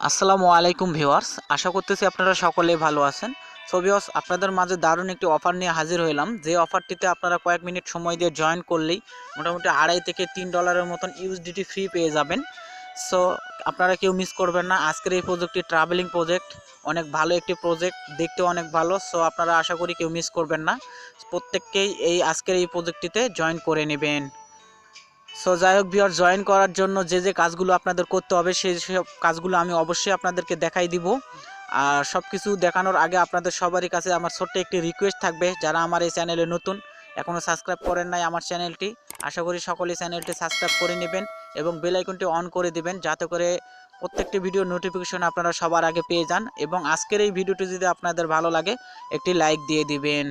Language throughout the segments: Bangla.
আসসালামু আলাইকুম ভিউয়ার্স, আশা করতেছি আপনারা সকলেই ভালো আছেন। সো ভিউয়ার্স, আপনাদের মাঝে দারুণ একটি অফার নিয়ে হাজির হইলাম, যে অফারটিতে আপনারা কয়েক মিনিট সময় দিয়ে জয়েন করলেই মোটামুটি $2.5 থেকে $3 মতন ইউএসডিটি ফ্রি পেয়ে যাবেন। সো আপনারা কেউ মিস করবেন না। আজকের এই প্রজেক্টটি ট্রাভেলিং প্রজেক্ট, অনেক ভালো একটি প্রজেক্ট, দেখতেও অনেক ভালো। সো আপনারা আশা করি কেউ মিস করবেন না, প্রত্যেককেই আজকের এই প্রজেক্টটিতে জয়েন করে নেবেন। সো যাই হোক ভিউয়ার, জয়েন করার জন্য যে যে কাজগুলো আপনাদের করতে হবে সেই সব কাজগুলো আমি অবশ্যই আপনাদেরকে দেখাই দিব। আর সব কিছু দেখানোর আগে আপনাদের সবারই কাছে আমার ছোট্ট একটি রিকোয়েস্ট থাকবে, যারা আমার এই চ্যানেলে নতুন, এখনও সাবস্ক্রাইব করেন নাই আমার চ্যানেলটি, আশা করি সকলেই চ্যানেলটি সাবস্ক্রাইব করে নেবেন এবং বেল আইকনটি অন করে দিবেন, যাতে করে প্রত্যেকটি ভিডিও নোটিফিকেশন আপনারা সবার আগে পেয়ে যান। এবং আজকের এই ভিডিওটি যদি আপনাদের ভালো লাগে একটি লাইক দিয়ে দিবেন।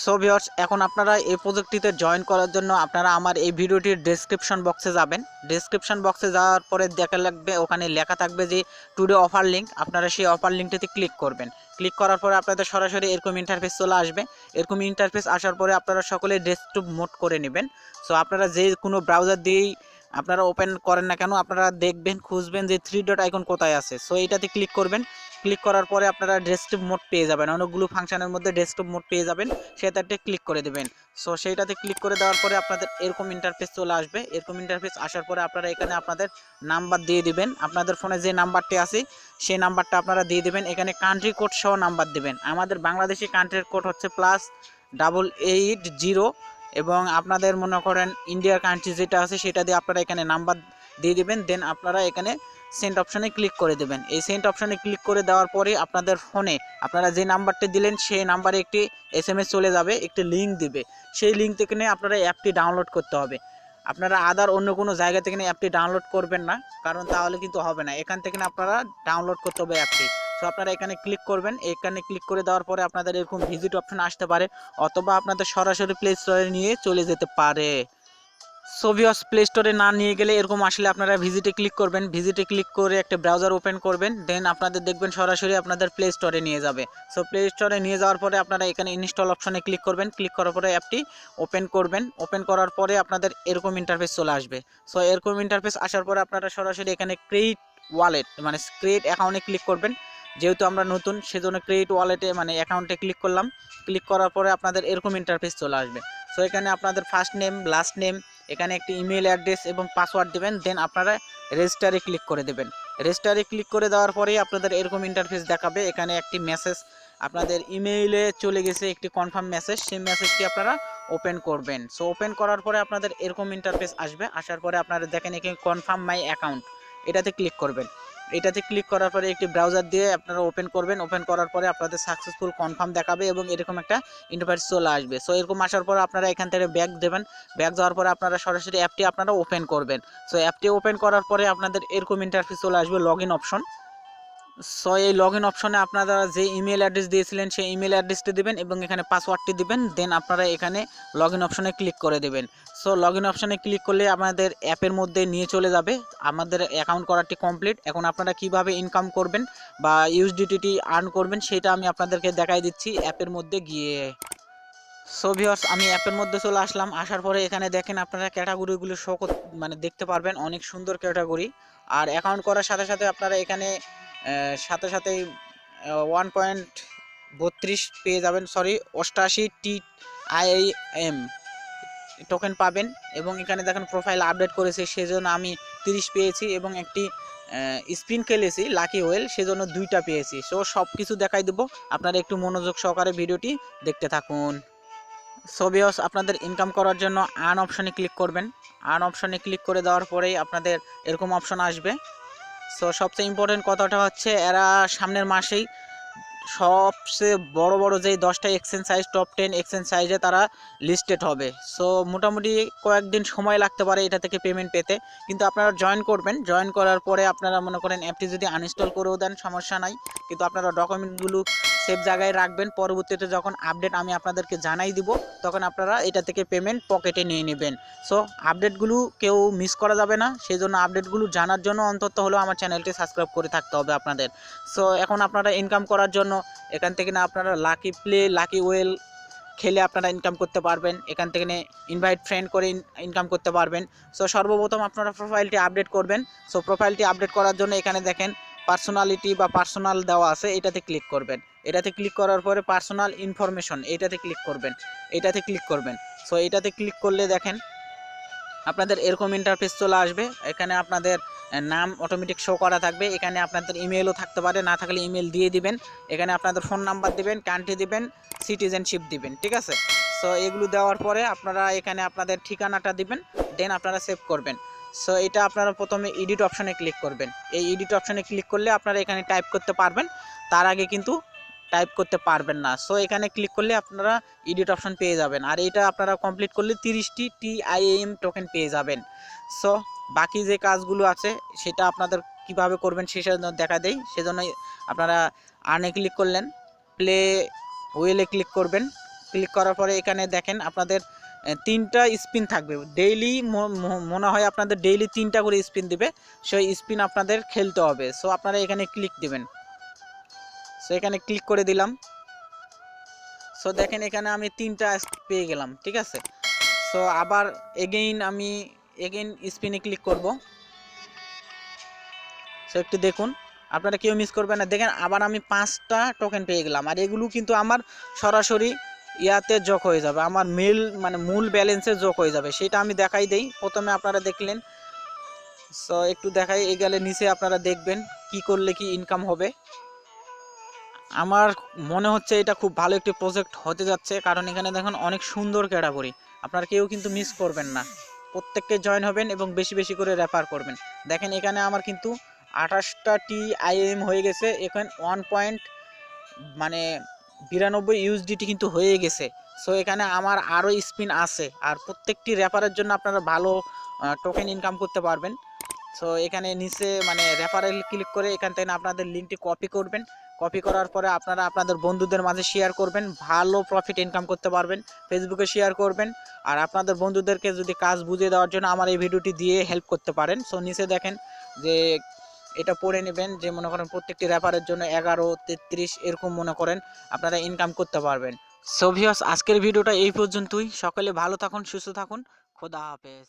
সো ভিউয়ার্স, এখন আপনারা এই প্রজেক্টটিতে জয়েন করার জন্য আপনারা আমার এই ভিডিওটির ডেসক্রিপশন বক্সে যাবেন। ডেসক্রিপশন বক্সে যাওয়ার পরে দেখা লাগবে, ওখানে লেখা থাকবে যে টুডে অফার লিঙ্ক। আপনারা সেই অফার লিঙ্কটিতে ক্লিক করবেন। ক্লিক করার পরে আপনাদের সরাসরি এরকম ইন্টারফেস চলে আসবে। এরকম ইন্টারফেস আসার পরে আপনারা সকলে ডেস্কটপ মোড করে নেবেন। সো আপনারা যে কোনো ব্রাউজার দিয়েই আপনারা ওপেন করেন না কেন, আপনারা দেখবেন, খুঁজবেন যে 3 ডট আইকন কোথায় আছে। সো এইটাতে ক্লিক করবেন। ক্লিক করার পরে আপনারা ডেস্কটপ মোড পেয়ে যাবেন, অনেকগুলো ফাংশনের মধ্যে ডেস্কটপ মোড পেয়ে যাবেন, সেটাতে ক্লিক করে দেবেন। সো সেইটাতে ক্লিক করে দেওয়ার পরে আপনাদের এরকম ইন্টারফেস চলে আসবে। এরকম ইন্টারফেস আসার পরে আপনারা এখানে আপনাদের নাম্বার দিয়ে দিবেন, আপনাদের ফোনে যে নাম্বারটি আছে সেই নাম্বারটা আপনারা দিয়ে দিবেন। এখানে কান্ট্রি কোড সহ নাম্বার দিবেন। আমাদের বাংলাদেশি কান্ট্রির কোড হচ্ছে +8880, এবং আপনাদের মনে করেন ইন্ডিয়ার কান্ট্রি যেটা আছে সেটা দিয়ে আপনারা এখানে নাম্বার দিয়ে দিবেন। দেন আপনারা এখানে সেন্ড অপশনে ক্লিক করে দেবেন। এই সেন্ড অপশনে ক্লিক করে দেওয়ার পরে আপনাদের ফোনে আপনারা যে নাম্বারটি দিলেন সেই নাম্বারে একটি এসএমএস চলে যাবে, একটি লিঙ্ক দিবে। সেই লিঙ্ক থেকে নিয়ে আপনারা অ্যাপটি ডাউনলোড করতে হবে। আপনারা আদার অন্য কোনো জায়গা থেকে নিয়ে অ্যাপটি ডাউনলোড করবেন না, কারণ তাহলে কিন্তু হবে না। এখান থেকে আপনারা ডাউনলোড করতে হবে অ্যাপটি। সো আপনারা এখানে ক্লিক করবেন। এখানে ক্লিক করে দেওয়ার পরে আপনাদের এরকম ভিজিট অপশন আসতে পারে, অথবা আপনাদের সরাসরি প্লে স্টোরে নিয়ে চলে যেতে পারে। সো ভিউয়ার্স, প্লে স্টোরে না নিয়ে গেলে এরকম আসলে আপনারা ভিজিটে ক্লিক করবেন। ভিজিটে ক্লিক করে একটা ব্রাউজার ওপেন করবেন, দেন আপনাদের দেখবেন সরাসরি আপনাদের প্লে স্টোরে নিয়ে যাবে। সো প্লে স্টোরে নিয়ে যাওয়ার পরে আপনারা এখানে ইনস্টল অপশনে ক্লিক করবেন। ক্লিক করার পরে অ্যাপটি ওপেন করবেন। ওপেন করার পরে আপনাদের এরকম ইন্টারফেস চলে আসবে। সো এরকম ইন্টারফেস আসার পরে আপনারা সরাসরি এখানে ক্রিয়েট ওয়ালেট মানে ক্রিয়েট অ্যাকাউন্টে ক্লিক করবেন। যেহেতু আমরা নতুন, সেজন্য ক্রিয়েট ওয়ালেটে মানে অ্যাকাউন্টে ক্লিক করলাম। ক্লিক করার পরে আপনাদের এরকম ইন্টারফেস চলে আসবে। সো এখানে আপনাদের ফার্স্ট নেম, লাস্ট নেম, এখানে একটি ইমেল অ্যাড্রেস এবং পাসওয়ার্ড দেবেন। দেন আপনারা রেজিস্টারে ক্লিক করে দেবেন। রেজিস্টারে ক্লিক করে দেওয়ার পরেই আপনাদের এরকম ইন্টারফেস দেখাবে। এখানে একটি মেসেজ আপনাদের ইমেইলে চলে গেছে, একটি কনফার্ম মেসেজ, সেই মেসেজটি আপনারা ওপেন করবেন। সো ওপেন করার পরে আপনাদের এরকম ইন্টারফেস আসবে। আসার পরে আপনারা দেখেন এখানে কনফার্ম মাই অ্যাকাউন্ট, এটাতে ক্লিক করবেন। এটাতে ক্লিক করার পরে একটি ব্রাউজার দিয়ে আপনারা ওপেন করবেন। ওপেন করার পরে আপনাদের সাকসেসফুল কনফার্ম দেখাবে এবং এরকম একটা ইন্টারফেস চলে আসবে। সো এরকম আসার পর আপনারা এখান থেকে ব্যাক দেবেন। ব্যাক যাওয়ার পরে আপনারা সরাসরি অ্যাপটি আপনারা ওপেন করবেন। সো অ্যাপটি ওপেন করার পরে আপনাদের এরকম ইন্টারফেস চলে আসবে, লগ ইন অপশন। সো এই লগ ইন অপশনে আপনারা যে ইমেল অ্যাড্রেস দিয়েছিলেন সেই ইমেল অ্যাড্রেসটি দেবেন এবং এখানে পাসওয়ার্ডটি দিবেন। দেন আপনারা এখানে লগ ইন অপশনে ক্লিক করে দেবেন। সো লগ ইন অপশনে ক্লিক করলে আমাদের অ্যাপের মধ্যে নিয়ে চলে যাবে। আমাদের অ্যাকাউন্ট করাটি কমপ্লিট। এখন আপনারা কিভাবে ইনকাম করবেন বা ইউএসডিটি আর্ন করবেন সেটা আমি আপনাদেরকে দেখাই দিচ্ছি অ্যাপের মধ্যে গিয়ে। সো ভিউয়ার্স, আমি অ্যাপের মধ্যে চলে আসলাম। আসার পরে এখানে দেখেন আপনারা ক্যাটাগরিগুলো মানে দেখতে পারবেন, অনেক সুন্দর ক্যাটাগরি। আর অ্যাকাউন্ট করার সাথে সাথে আপনারা এখানে সাথে সাথেই 1.32 পেয়ে যাবেন, সরি 88 TIM টোকেন পাবেন। এবং এখানে দেখেন প্রোফাইল আপডেট করেছে, সেজন্য আমি 30 পেয়েছি, এবং একটি স্পিন খেলেছি লাকি ওয়েল, সেজন্য 2টা পেয়েছি। সো সব কিছু দেখাই দেবো, আপনারা একটু মনোযোগ সহকারে ভিডিওটি দেখতে থাকুন। সো ভিউয়ার্স, আপনাদের ইনকাম করার জন্য আর্ন অপশনে ক্লিক করবেন। আর্ন অপশনে ক্লিক করে দেওয়ার পরেই আপনাদের এরকম অপশন আসবে। সো সবচেয়ে ইম্পর্টেন্ট কথাটা হচ্ছে, এরা সামনের মাসেই সবচেয়ে বড় বড় যেই 10টা এক্সচেঞ্জ সাইজ, টপ 10 এক্সচেঞ্জ সাইজে তারা লিস্টেড হবে। সো মোটামুটি কয়েকদিন সময় লাগতে পারে এটা থেকে পেমেন্ট পেতে, কিন্তু আপনারা জয়েন করবেন। জয়েন করার পরে আপনারা মনে করেন অ্যাপটি যদি আনইনস্টল করেও দেন সমস্যা নাই, কিন্তু আপনারা ডকুমেন্টগুলো সেভ জায়গায় রাখবেন। পরবর্তীতে যখন আপডেট আমি আপনাদেরকে জানাই দিব, তখন আপনারা এটা থেকে পেমেন্ট পকেটে নিয়ে নেবেন। সো আপডেটগুলো কেউ মিস করা যাবে না, সেই জন্য আপডেটগুলো জানার জন্য অন্তত হলেও আমার চ্যানেলটি সাবস্ক্রাইব করে থাকতে হবে আপনাদের। সো এখন আপনারা ইনকাম করার জন্য এখান থেকে না আপনারা লাকি প্লে, লাকি ওয়েল খেলে আপনারা ইনকাম করতে পারবেন, এখান থেকে ইনভাইট ফ্রেন্ড করে ইনকাম করতে পারবেন। সো সর্বপ্রথম আপনারা প্রোফাইলটি আপডেট করবেন। সো প্রোফাইলটি আপডেট করার জন্য এখানে দেখেন পার্সোনালিটি বা পার্সোনাল দেওয়া আছে, এটাতে ক্লিক করবেন। এটাতে ক্লিক করার পরে পার্সোনাল ইনফরমেশন এটাতে ক্লিক করবেন, এটাতে ক্লিক করবেন। সো এটাতে ক্লিক করলে দেখেন আপনাদের এরকম ইন্টারফেস চলে আসবে। এখানে আপনাদের নাম অটোমেটিক শো করা থাকবে, এখানে আপনাদের ইমেলও থাকতে পারে, না থাকলে ইমেল দিয়ে দিবেন। এখানে আপনাদের ফোন নাম্বার দিবেন, কান্ট্রি দিবেন, সিটিজেনশিপ দিবেন, ঠিক আছে। সো এগুলো দেওয়ার পরে আপনারা এখানে আপনাদের ঠিকানাটা দিবেন, দেন আপনারা সেভ করবেন। সো এটা আপনারা প্রথমে এডিট অপশনে ক্লিক করবেন। এই এডিট অপশনে ক্লিক করলে আপনারা এখানে টাইপ করতে পারবেন, তার আগে কিন্তু টাইপ করতে পারবেন না। সো এখানে ক্লিক করলে আপনারা এডিট অপশন পেয়ে যাবেন, আর এটা আপনারা কমপ্লিট করলে 30টি TIAM টোকেন পেয়ে যাবেন। সো বাকি যে কাজগুলো আছে সেটা আপনাদের কিভাবে করবেন সেটা দেখা দেই। সেজন্য আপনারা আর্নে ক্লিক করলেন, প্লে ওয়েলে ক্লিক করবেন। ক্লিক করার পরে এখানে দেখেন আপনাদের 3টা স্পিন থাকবে ডেইলি, মনে হয় আপনাদের ডেইলি 3টা করে স্পিন দিবে, সেই স্পিন আপনাদের খেলতে হবে। সো আপনারা এখানে ক্লিক দিবেন। সো এখানে ক্লিক করে দিলাম। সো দেখেন এখানে আমি 3টা পেয়ে গেলাম, ঠিক আছে। সো আবার আমি স্পিনে ক্লিক করব। সো একটু দেখুন, আপনারা কেউ মিস করবেন না। দেখেন আবার আমি 5টা টোকেন পেয়ে গেলাম, আর এগুলো কিন্তু আমার সরাসরি ইয়াতে যোগ হয়ে যাবে, আমার মূল ব্যালেন্সে যোগ হয়ে যাবে। সেটা আমি দেখাই দেই। প্রথমে আপনারা দেখলেন, সো একটু দেখাই, এই গেলে নিচে আপনারা দেখবেন কি করলে কি ইনকাম হবে। আমার মনে হচ্ছে এটা খুব ভালো একটি প্রজেক্ট হতে যাচ্ছে, কারণ এখানে দেখুন অনেক সুন্দর ক্যাটাগরি। আপনারা কেউ কিন্তু মিস করবেন না, প্রত্যেককে জয়েন হবেন এবং বেশি বেশি করে রেফার করবেন। দেখেন এখানে আমার কিন্তু 28টা TIAM হয়ে গেছে, এখানে 1.92 USDT কিন্তু হয়ে গেছে। সো এখানে আমার আরও স্পিন আছে, আর প্রত্যেকটি রেফারের জন্য আপনারা ভালো টোকেন ইনকাম করতে পারবেন। সো এখানে নিচে রেফারেল ক্লিক করে এখান থেকে আপনাদের লিঙ্কটি কপি করবেন। কপি করার পরে আপনারা আপনাদের বন্ধুদের মাঝে শেয়ার করবেন, ভালো প্রফিট ইনকাম করতে পারবেন। ফেসবুকে শেয়ার করবেন, আর আপনাদের বন্ধুদেরকে যদি কাজ বুঝিয়ে দেওয়ার জন্য আমার এই ভিডিওটি দিয়ে হেল্প করতে পারেন। সো নিচে দেখেন যে এটা পড়ে নেবেন, যে মনে করেন প্রত্যেকটি রেফারের জন্য 11, 33 এরকম মনে করেন আপনারা ইনকাম করতে পারবেন। সো ভিউয়ার্স, আজকের ভিডিওটা এই পর্যন্তই। সকলে ভালো থাকুন, সুস্থ থাকুন, খোদা হাফেজ।